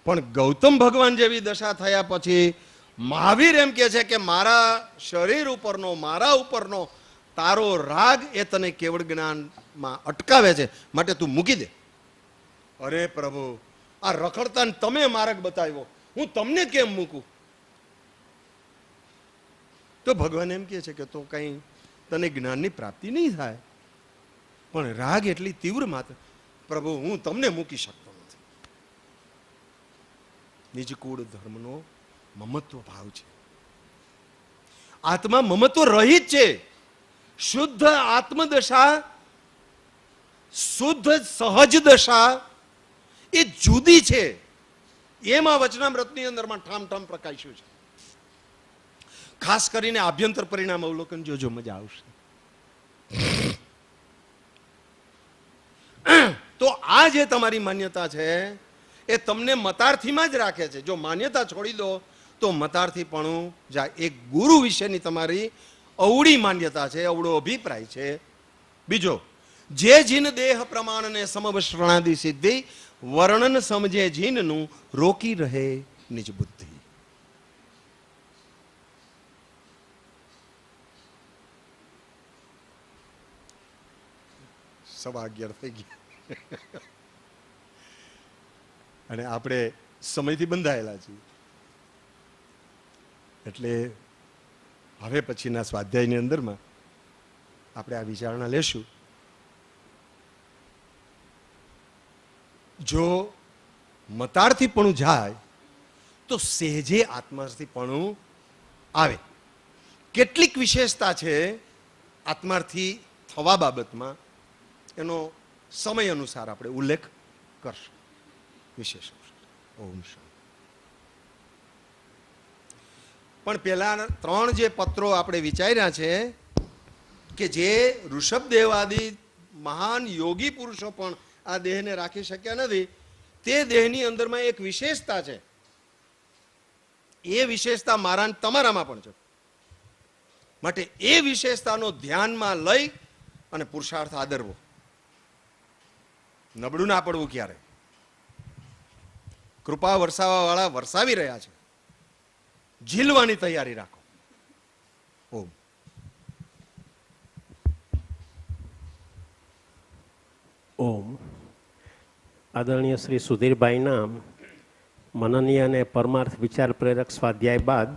પણ ગૌતમ ભગવાન જેવી દશા થયા પછી મહાવીર એમ કહે છે કે મારા શરીર ઉપરનો, મારા ઉપરનો તારો રાગ એ તને કેવળ જ્ઞાનમાં અટકાવે છે, માટે તું મૂકી દે. અરે પ્રભુ, આ રખડતા તમે માર્ગ બતાવ્યો, હું તમને કેમ મૂકું? તો ભગવાન એમ કહે છે કે તો કઈ તને જ્ઞાનની પ્રાપ્તિ નહીં થાય, પણ રાગ એટલી તીવ્ર માત્ર, પ્રભુ હું તમને મૂકી શકતો નથી. નિજ કુળ ધર્મનો મમત્વ ભાવ છે. આત્મા મમત્વ રહિત છે. શુદ્ધ આત્મદશા, શુદ્ધ સહજ દશા એ જુદી છે. એમાં વચનામૃતની અંદરમાં ઠામ ઠામ પ્રકાશ્યું છે. ખાસ કરીને આભ્યંતર પરિણામ અવલોકન જોજો, મજા આવશે. તો આ જે તમારી માન્યતા છે એ તમને મતાર્થીમાં જ રાખે છે. જો માન્યતા છોડી દો તો મતાર્થીપણું જાય. એક ગુરુ વિશેની તમારી અવળી માન્યતા છે, અવળો અભિપ્રાય છે. બીજો, જે જીન દેહ પ્રમાણને સમવસ્ત્રણાદિ સિદ્ધિ વર્ણન સમજે જીનનું રોકી રહે નિજ બુદ્ધિ. સવા 11 થઈ ગયા અને આપણે સમયથી બંધાયેલા છીએ, એટલે હવે પછીના સ્વાધ્યાયની અંદરમાં આપણે આ વિચારણા લેશું. જો મતાર્થીપણું જાય તો સહેજે આત્માર્થીપણું આવે. કેટલીક વિશેષતા છે આત્માર્થી થવા બાબતમાં, એનો સમય અનુસાર આપણે ઉલ્લેખ કરશું. વિશેષ ઓમ શાંતિ. પણ પેલા 3 જે પત્રો આપણે વિચાર્યા છે કે જે ઋષભદેવ આદિ મહાન યોગી પુરુષો પણ આ દેહને રાખી શક્યા નથી, તે દેહની અંદરમાં એક વિશેષતા છે. એ વિશેષતા મારા તમારામાં પણ છે. માટે એ વિશેષતાનો ધ્યાનમાં લઈ અને પુરુષાર્થ આદરવો. નબળું ના પડવું ક્યારે. કૃપા વરસાવવા વાળા વરસાવી રહ્યા છે, ઝીલવાની તૈયારી રાખો. ઓમ. ઓમ. આદરણીય શ્રી સુધીરભાઈના મનનીય અને પરમાર્થ વિચાર પ્રેરક સ્વાધ્યાય બાદ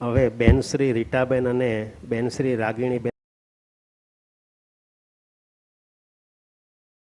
હવે બેન શ્રી રીટાબેન અને બેન શ્રી રાગીણીબેન